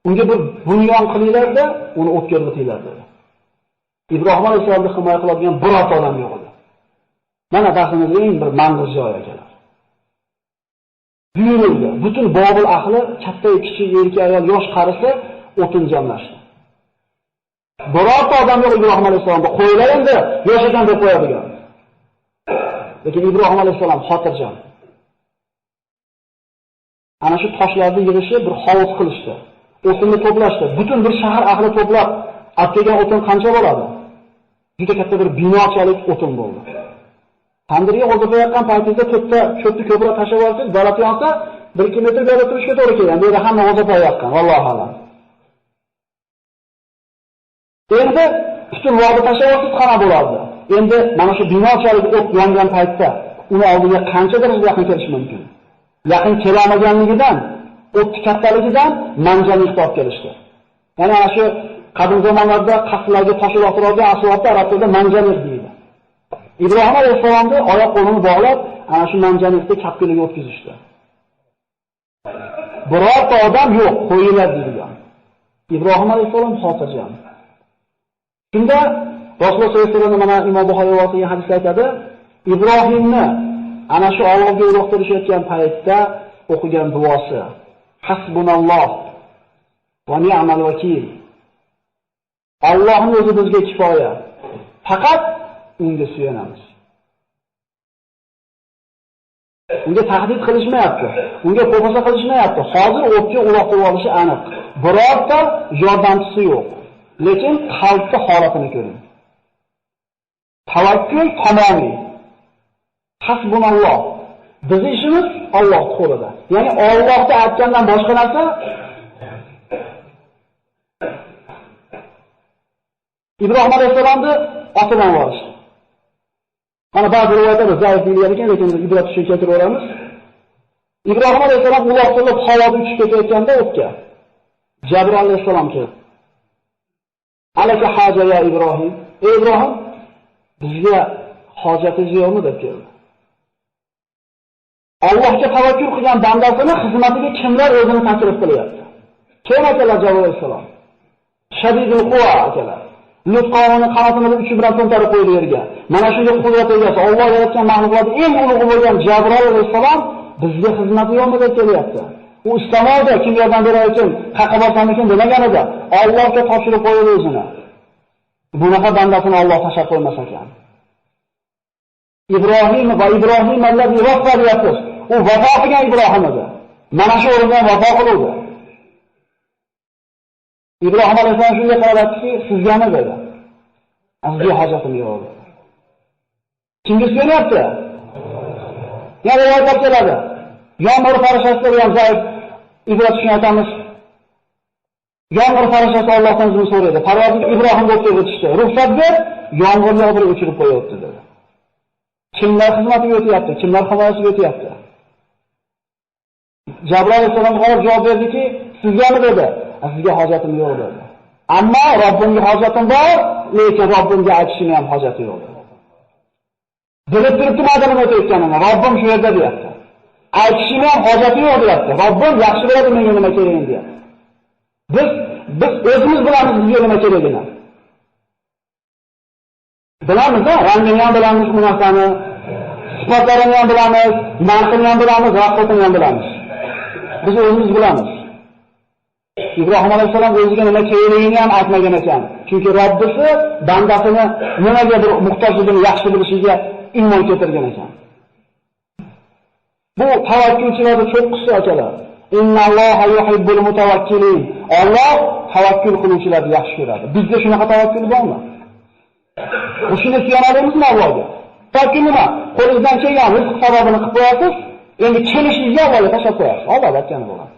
unga bir bunyon qilinglar-da, uni o'tkazib o'tinglar dedi. Ibrohim alayhisalomni himoya qiladigan birorta odam yo'q edi. Mana bahsimizning eng bir manzil joyi ekanlar. Buyurildi. Butun Bobil ahli, katta, kichik, erkak, ayol, yosh, qarisi o'tin jamlashdi. Birorta odam yo'q Ibrohim alayhisalomga qo'ylar endi, yosh ekan deb qo'yadigan. Lekin Ibrohim alayhisalom xotirjam. Ana shu toshlarni yig'ishib bir hovuz qilishdi. O'tinni to'plashdi. Butun bir shahar ahli to'plab, atgan o'tin qancha bo'ladi? Juda katta bir binochalik o'tin bo'ldi. Tandirga qo'zg'ayotgan paytingizda cho'tni ko'proq tashlab olsangiz, dalati yonsa 1-2 metr berib turishga to'g'ri keladi. Bu yerda hamma qo'zg'ayotgan, vallohu alam. Endi butun vodi tashlab olsangiz qana bo'lardi. Endi mana shu binochalik o't yongan paytda uni oldiga qancha darajada yaqin kelish mumkin? Yaqin kelamaganligidan, o'tni kattaligidan manjani hisob kelishdi. Ya'ni ana shu qadim zamonlarda qasrlarga tosh uloqtiradigan asbobda arab tilida manjaniq deydi. Ibrohim alayhissalomni oyoq qo'lini bog'lab, ana shu manjaniqni kapkiliga o'tkazishdi. Birorta odam yo'q, qo'yinglar deydigan. Ibrohim alayhissalom xotirjam. Shunda Rasululloh sollallohu alayhi vasallam mana Imom Buxoriy rivoyat qilgan hadisda aytadi, Ibrohimni ana shu Allohga uloqtirishayotgan paytda o'qigan duosi: Hasbunalloh va ni'mal vakil. Allohning o'zi bizga kifoya. Faqat unga suyanamiz. Unga tahdid qilishmayapti, unga qo'pasa qilishmayapti. Hozir o'tga uloqtirib olishi aniq. Birorta yordamchisi yo'q. Lekin qalbni holatini ko'ring. Tavakkul tamomiy. Hasbunalloh. Bizning ishimiz Alloh qo'lida. Ya'ni Allohga aytgandan boshqa narsa Ibrohim alayhissalomni otidan borishdi. Mana ba'zi rivoyatlarda zaif deyilgan ekan, lekin ibrat uchun keltiraveramiz. Ibrohim alayhissalom uloqtirib havoda uchib ketayotganda o'tga Jabir alayhissalom keldi. Alaka haja ya Ibrohim. Ey Ibrohim, bizga hojatingiz yo'qmi deb keldi. Allohga tavakkul qilgan bandasini xizmatiga kimlar o'zini taklif qilyapti? Kim akalar Jabir alayhissalom? Shadidul quva akalar. Lut qavmini qanotini uchi bilan to'ntarib qo'ydi yerga. Mana shunday qudrat egasi, Alloh yaratgan mahluqotning eng ulug'i bo'lgan Jabir alayhissalom bizga xizmati yo'qmi deb kelyapti. U istamoqda kim yordam berar ekan, qayerga borsamikin demaganida, Allohga topshirib qo'ydi o'zini. Bunaqa bandasini Alloh tashlab qo'ymas ekan. Ibrohim va Ibrohim allazi vaffa deyapsiz. U vafo qilgan Ibrohim edi. Mana shu o'rindan vafo qildi. Ibrohim alayhissalom shunday qarabki, sizga nima dedi? Sizga hojatim yo'q. Kimga so'rayapti? Yana rivoyat keladi. Yomg'ir farishtalari ham zaif ibrat uchun aytamiz. Yomg'ir farishtalari Allohdan izn so'raydi. Parvozga Ibrohimga o'tib o'tishdi. Ruxsat ber, yomg'irni yog'dirib o'chirib qo'yapti dedi. Kimlar xizmatiga o'tyapti? Kimlar himoyasiga o'tyapti? Jabir alayhissalom javob berdiki, sizga nima dedi? Sizga hojatim yo'q dedi. Ammo Robbimga hojatim bor, lekin Robbimga aytishimga ham hojati yo'q dedi. Bilib turibdi madamni o'tayotganini, Robbim shu yerda deyapti. Aytishimga ham hojati yo'q deyapti. Robbim yaxshi biladi menga nima kerakligini deyapti. Biz o'zimiz bilamiz bizga nima kerakligini. Bilamiz, rangini ham bilamiz, bu narsani, sifatlarini ham bilamiz, narxini ham bilamiz, raqobatini ham bilamiz. Biz o'zimiz bilamiz. Ibrohim alayhissalom o'ziga nima kerakligini ham aytmagan ekan. Chunki Robbisi bandasini nimagadir muhtojligini yaxshi bilishiga iymon keltirgan ekan. Bu tavakkulchilarning cho'qqisi akalar. Innalloha yuhibbul mutawakkilin. Alloh tavakkul qiluvchilarni yaxshi ko'radi. Bizda shunaqa tavakkul bormi? Shuni suyanamizmi Allohga? Tavakkul nima? Qo'lingizdan kelgan rizq sababini qilib qo'yasiz, endi kelishingizga Allohga tashlab qo'yasiz. Alloh aytgani bo'ladi.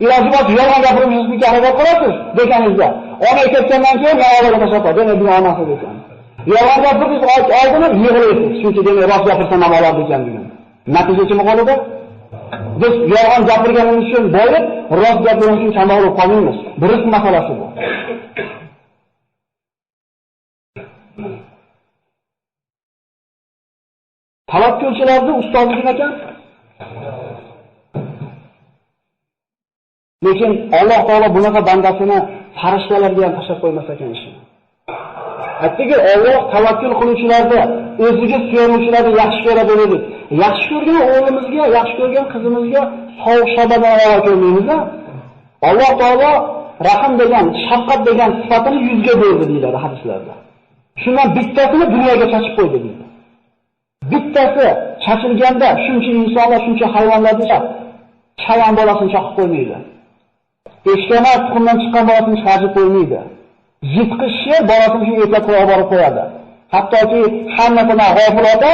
Iloji bor yolg'on gapirib yurishga harakat qilasiz deganingizda, ona ketgandan keyin Allohga tashlab qo'yadi, demak bu onasi ekan. Yolg'on gapirib oldini yig'laysiz, chunki demak rost gapirsam ham oladi ekan degan. Natija nima qoladi? Biz yolg'on gapirganimiz uchun bo'lib, rost gapirganimiz uchun kambag'al qolmaymiz. Bu rizq masalasi bu. Tavakkulchilarning ustozi kim ekan? Lekin Alloh taolo bunaqa bandasini farishtalarga ham tashlab qo'ymas ekan ishini. Aytdiki, Alloh tavakkul qiluvchilarni, o'ziga suyanuvchilarni yaxshi ko'radi dedi. Yaxshi ko'rgan o'g'limizga, yaxshi ko'rgan qizimizga sovuq shabadan avo ko'rmaymiz-a? Alloh taolo rahim degan, shafqat degan sifatini yuzga berdi deyiladi hadislarda. Shundan bittasini dunyoga chachib qo'ydi deydi. Bittasi chachilganda shuncha insonlar, shuncha hayvonlarga chayon bolasini chaqib qo'ymaydi. Eshkana tuxumdan chiqqan bolasini chiqarib qo'ymaydi. Yitqish sher bolasini shu etlab qo'yib borib qo'yadi. Hattoki hammasini g'ofil ota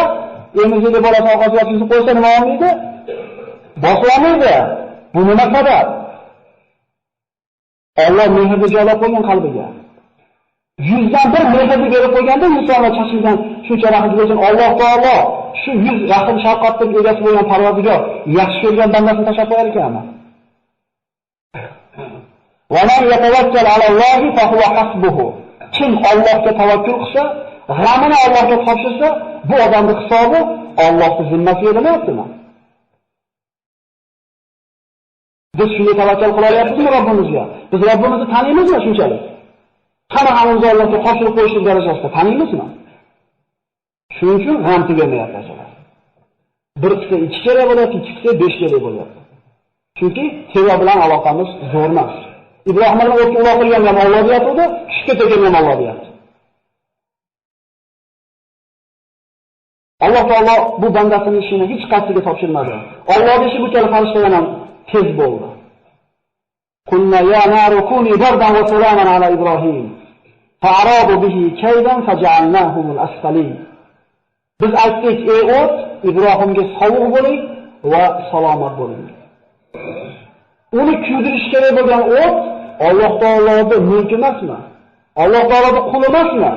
emizli bolasini orqasiga yotqizib qo'ysa nima bo'lmaydi? Boslamaydi. Bu nima sabab? Alloh mehrni joylab qo'ygan qalbiga. 100dan bir mehrni berib qo'yganda insonlar chachilgan shuncha rahmat uchun Alloh taolo shu 100 rahim shafqatning egasi bo'lgan Parvardigor yaxshi ko'rgan bandasini tashlab qo'yar ekanmi? Va man yatawakkal alallohi fa huwa hasbuhu. Kim Allohga tavakkul qilsa, g'amini Allohga topshirsa, bu odamning hisobi Allohning zimmasiga emasmi? Biz shunga tavakkal qila olyapmizmi Robbimizga? Biz Robbimizni tanimizmi shunchalik? Qani hamimizni Allohga topshirib qo'yishlik darajasida tanimizmi? Shuning uchun g'am tugamayapti asallar. Bir qilsa 2 kerak bo'lyapti, 2 qilsa 5 kerak bo'lyapti. Chunki Teva bilan aloqamiz zo'r emas. Ibrohim bilan o'tib uloqilgan ham Alloh deyapti, tushib ketgan ham Alloh deyapti. Alloh taolo bu bandasining ishini hech qaysiga topshirmadi. Allohning ishi bu kabi farishtalar ham tez bo'ldi. Kunna ya naru kuni bardan va salaman ala Ibrohim. Fa'aradu bihi kaydan faj'alnahum al-asfalin. Biz aytdik, ey o't, Ibrohimga sovuq bo'ling va salomat bo'ling. Uni kuydirish kerak bo'lgan o't Alloh taoloning mulki emasmi? Alloh taoloning quli emasmi?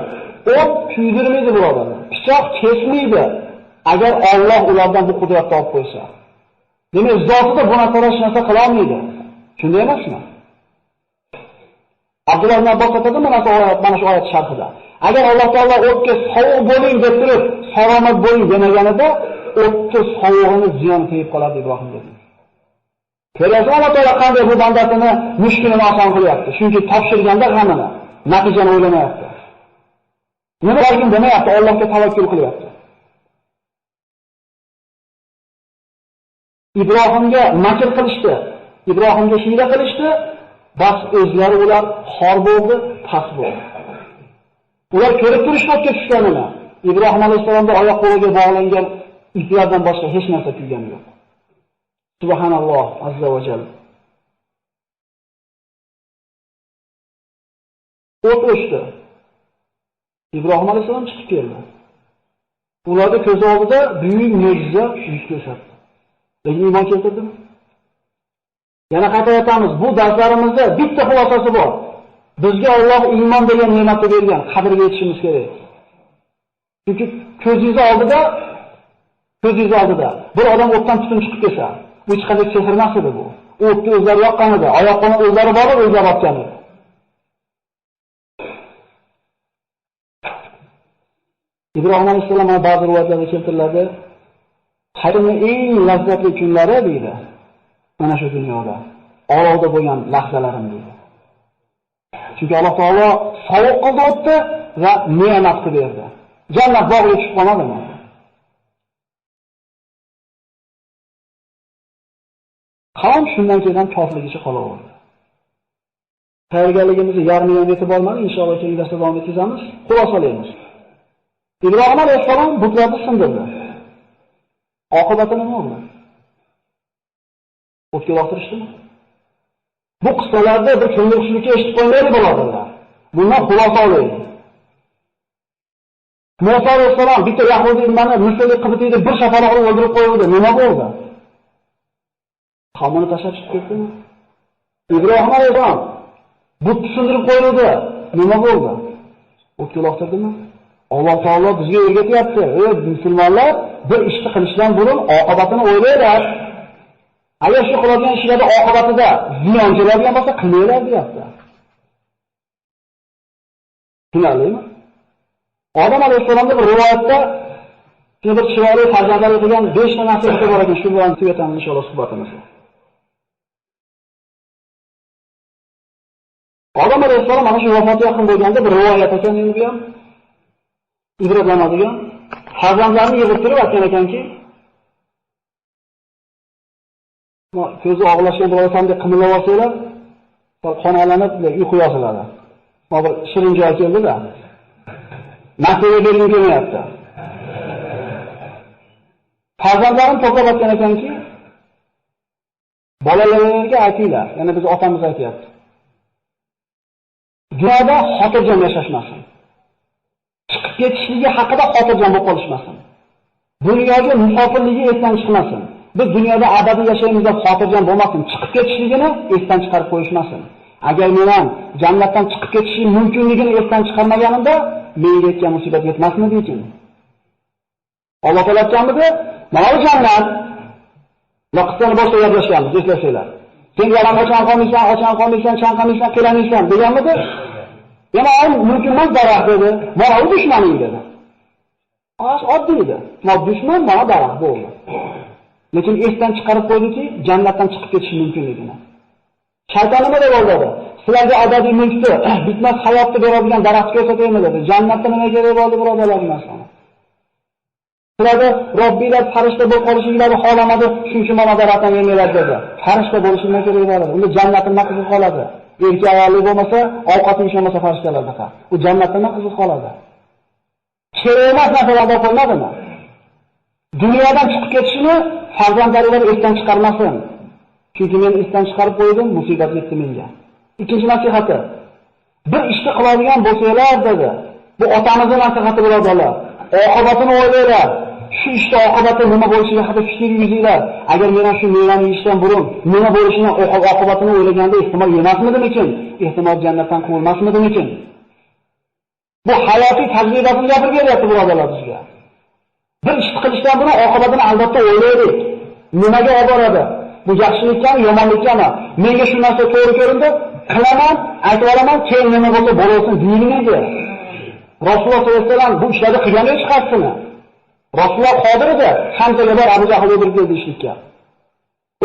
O't kuydirmaydi birodarlar. Pichoq kesmaydi. Agar Alloh ulardan bu qudratni olib qo'ysa. Demak, zotida bu narsa qila olmaydi. Shunday emasmi? Abdulloh ibn Abbos aytadi mana shu oyat sharhida. Agar Alloh taolo o'tga sovuq bo'ling deb turib, salomat bo'ling demaganida, o'tni sovug'ini ziyon tegib qoladi Ibrohim dedi. Ko'rasiz, Alloh taolo qanday bu bandasini mushkulini oson qilyapti. Chunki topshirganda g'amini, natijani o'ylamayapti. Nima qilgan demayapti, Allohga tavakkul qilyapti. Ibrohimga makr qilishdi, Ibrohimga hiyla qilishdi, bas o'zlari ular xor bo'ldi, past bo'ldi. Ular ko'rib turishdi o'tga tushganini. Ibrohim alayhissalomda oyoq qo'liga bog'langan iplardan boshqa hech narsa kuygani yo'q. Subhanalloh azza va jalla. O't o'chdi. Ibrohim alayhissalom chiqib keldi. Ularning ko'z oldida buyuk mo'jiza yuz ko'rsatdi. Lekin iymon keltirdimi? Yana qaytaryapmiz, bu darslarimizda bitta xulosasi bor. Bizga Alloh iymon degan ne'matni bergan, qadriga yetishimiz kerak. Chunki ko'zingiz oldida bir odam o'tdan tutun chiqib kelsa, bu hech qanday sehr emas edi bu. O'tni o'zlari yoqqan edi, oyoqqa o'zlari borib, o'zlari otgan edi. Ibrohim alayhissalom ba'zi rivoyatlarda keltiriladi, hayotning eng lazzatli kunlari deydi. Mana shu dunyoda olovda bo'lgan lahzalarim deydi. Chunki Alloh taolo sovuq qildi o'tdi va ne'mat qilib berdi. Jannat bog'iga tushib qolmadimi? Qavm shundan keyin kofirligicha qolaverdi. Tayyorgarligimizni yarmiga yetib olmadi, inshaalloh keyingi darsda davom etamiz. Xulosalaymiz. Ibrohim alayhissalom butlarni sindirdi. Oqibati nima bo'ldi? O'tga uloqtirishdimi? Bu qissalarda bir ko'ngilxushlikka eshitib qo'ymaydi birodarlar. Bundan xulosa olaylik. Musa alayhissalom bitta Yahudi ilmani Misrlik qibtiyni bir shafaroq qilib o'ldirib qo'ydi. Nima bo'ldi? Qavmini tashlab chiqib ketdimi? Ibrohim alayhissalom butni sindirib qo'ydi. Nima bo'ldi? O'tga uloqtirdimi? Alloh taolo bizga o'rgatyapti. Ey musulmonlar, bir ishni qilishdan burun oqibatini o'ylaylar. Agar shu qiladigan ishlarda oqibatida ziyon keladigan bo'lsa, qilmaylar deyapti. Tushunarlimi? Odam alayhissalomda bir rivoyatda bir chiroyli farzandlar qilgan 5 ta nasihati bor ekan, shu bilan tugatamiz inshaalloh suhbatimizni. Odam alayhissalom mana shu vafot yaqin bo'lganda bir rivoyat ekan, endi bu ham ibratlanadigan. Farzandlarini yig'ib turib aytgan ekanki, ko'zi og'lashgan bo'lasam deb qimillab olsalar, qonalanib uyqu yosiladi. Mana bir shirin joy keldi-da. Nasiya bergim kelmayapti. Farzandlarim to'plab aytgan ekanki, bolalaringizga aytinglar, yana biz otamiz aytayapti. Dunyoda xotirjam yashashmasin. Chiqib ketishligi haqida xotirjam bo'lib qolishmasin. Dunyoga musofirligi esdan chiqmasin. Biz dunyoda abadiy yashaymiz deb xotirjam bo'lmasin. Chiqib ketishligini esdan chiqarib qo'yishmasin. Agar men ham jannatdan chiqib ketishim mumkinligini esdan chiqarmaganimda, menga yetgan musibat yetmasmidi ekan. Alloh taolo aytganmidi? Mana bu jannat. Vaqtdan boshqa gaplashganmiz, eslasanglar. Sen yaram qolmaysan, chanqamaysan, qelamaysan deganmidi? Yana mumkin emas daraxt dedi. Mana u dushmaning dedi. Oddiy edi. Mana dushman, mana daraxt bo'ldi. Lekin esdan chiqarib qo'ydiki, jannatdan chiqib ketish mumkinligini. Shayton nima deb o'yladi? Sizlarga abadiy mulkni, bitmas hayotni beradigan daraxt ko'rsataymi dedi. Jannatda nima kerak bo'ldi birodarlar bilan? Sizlarga Robbinglar farishta bo'lib qolishingizni xohlamadi, chunki mana daraxtdan yemanglar dedi. Farishta bo'lishinglar kerak bo'ladi. Unda jannatda nima qiziq qoladi? Erkak ayolli bo'lmasa, ovqat yeyolmasa farishtalarda u jannatda nima qiziq qoladi? Kerak emas narsalarga qo'ymadimi? Dunyodan chiqib ketishini farzandlaringiz esdan chiqarmasin. Chunki men esdan chiqarib qo'ydim, musibat yetdi menga. Ikkinchi nasihati. Bir ishni qiladigan bo'lsanglar dedi. Bu otamizning nasihati birodarlar. Oqibatini o'ylaylar. Shu ishning oqibati nima bo'lishiga haqida fikr yuringlar. Agar men shu mevani yeyishdan burun nima bo'lishini oqibatini o'ylaganda ehtimol yemasmidim ekan, ehtimol jannatdan quvilmasmidim ekan. Bu hayotiy tajribasini gapirib beryapti birodarlar bizga. Bir ish qilishdan buni oqibatini albatta o'ylaylik. Nimaga olib boradi? Bu yaxshilikmi, yomonlikmi? Menga shu narsa to'g'ri ko'rindi, qilaman, aytib olaman, keyin nima bo'lsa bo'lasin deyilmaydi. Rasululloh sollallohu alayhi vasallam bu ishlarni qilgani hech qaysini. Rasululloh qodir edi, Hamzaga bor Abu Jahl o'ldirib keldi ishlikka.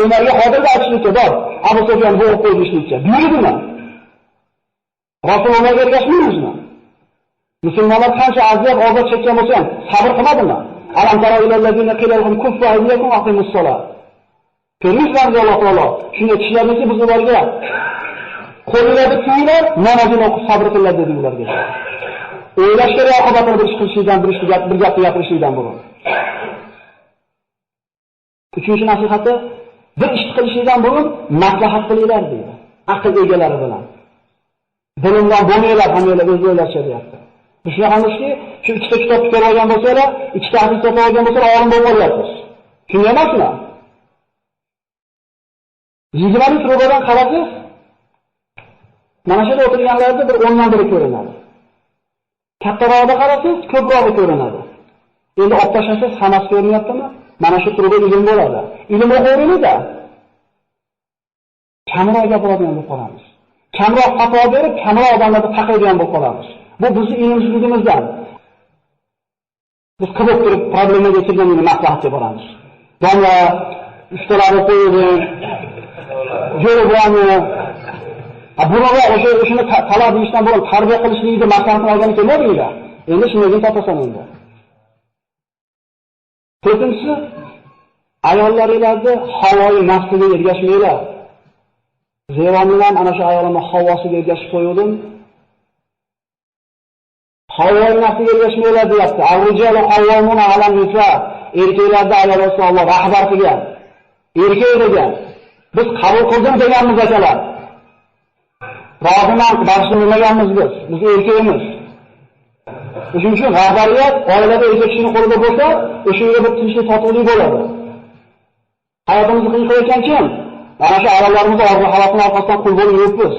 Umarga qodir edi aytishlikka bor, Abu Sufyon bo'g'ib qo'ydi ishlikka. Buyurdimi? Rasulullohga ergashmaymizmi? Musulmonlar qancha aziyat ozod chekkan bo'lsa ham sabr qilmadimi? Alam tara ilallazina qila lahum kuffa aydiyakum aqimus solat. Ko'rmizlarmi Alloh taolo? Shunday kishilarniki biz ularga qo'llarni tiyinglar, namozni o'qib sabr qilinglar dedi ularga. O'ylash kerak oqibatini bir ish qilishdan, bir gapni gapirishdan burun. Uchinchi nasihati, bir ish qilishdan burun maslahat qilinglar deydi. Aql egalari bilan. Bilimdan bo'lmanglar, hammalar o'z o'ylashga deyapti. Shuna hamki, shu ikkita kitob ko'rib olgan bo'lsalar, ikkita hadis topib olgan bo'lsalar, olim bo'lib qolyapsiz. Shunday emasmi? 20 ming rubodan qarasangiz, mana shu yerda o'tirganlarda bir 10 dan biri ko'rinadi. Kattaroqda qarasangiz, ko'proq ko'rinadi. Endi olib tashlasangiz, hammasi ko'rinyaptimi? Mana shu turda ilm bo'ladi. Ilm o'g'irida kamroq gapiradigan bo'lib qolamiz. Kamroq fatvo berib, kamroq odamlarni taqaydigan bo'lib qolamiz. Bu bizning ilmsizligimizdan. Biz qilib turib problemaga yechilganini maslahatga boramiz. Domla ustalarni qo'yib, jo'raboni, bunaqa o'shani talab qilishdan burun tarbiya qilishlikni maslahatini olgani kelmadinglar. Endi shunday topasan endi. To'rtinchisi, ayollaringizga havoyi nafsiga ergashmanglar. Zero men ana shu ayolimni havosiga ergashib qo'ydim. Havoyi nafsiga ergashmanglar deyapti. Ar-rijalu qawwamuna 'ala an-nisa. Erkaklarga ayollar Alloh rahbar qilgan. Erkak degan. Biz qabul qildim deganmiz akalar. Roziman qarshilamaganmiz biz. Biz erkakmiz. Shuning uchun rahbariyat oilada erkak kishining qo'lida bo'lsa, o'sha yerda bir tinchlik totuvlik bo'ladi. Hayotimizni qiynayotgan kim? Mana shu ayollarimizni orzu havosining orqasidan qul bo'lib yuribmiz.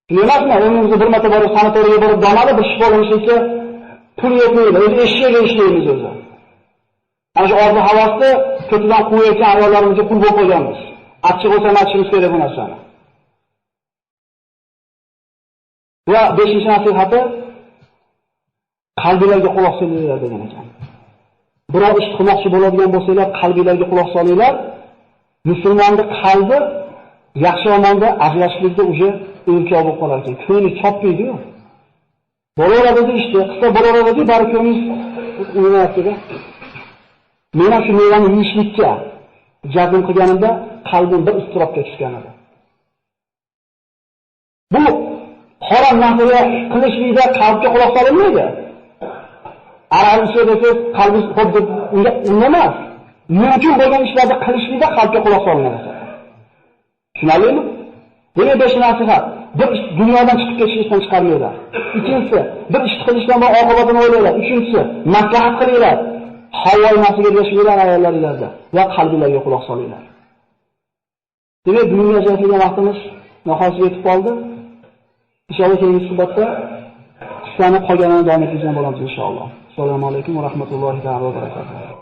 Shunday emasmi? O'zimizni bir marta borib sanatoriyaga borib domali bir shifolanishlikka pul yetmaydi. O'zi eshakga ishlaymiz o'zi. Ana shu orzu havosni ko'tidan quvayotgan ayollarimizga qul bo'lib qo'yganmiz. Achchiq bo'lsa ham achishimiz kerak bu narsani. Va 5-nasihati qalbingizga quloq solinglar degan ekan. Biror ish qilmoqchi bo'ladigan bo'lsanglar, qalbingizga quloq solinglar. Musulmonning qalbi yaxshi yomonga ajrashlikda uje o'lchov bo'lib qolar ekan. Ko'ngli chopmaydi-ku. Bolalarga ishda, qisqa bolalarga bari ko'nglingiz o'ynayapti-da. Men shu mevani yeyishlikka jazm qilganimda qalbim bir istirobga tushgan edi. Bu harom narsaga qilishlikda qalbga quloq solinmaydi. Aralashib desiz, qalbingiz xuddi unga emas. Mumkin bo'lgan ishlarni qilishlikda qalbga quloq solinadi. Tushunarlimi? Bu 5-nasihat. Bir ish dunyodan chiqib ketishdan chiqarmaylar. Ikkinchisi, bir ish qilishdan va oqibatini o'ylaylar. Uchinchisi, maslahat qilinglar. Havoyi nafsiga ergashinglar ayollaringizga va qalbingizga quloq solinglar. Demak, bugunga ajratilgan vaqtimiz nihoyasiga yetib qoldi. Inshaalloh keyingi suhbatda qissani qolganini davom ettirgan bo'lamiz inshaalloh. Assalomu alaykum va rahmatullohi va barakatuh.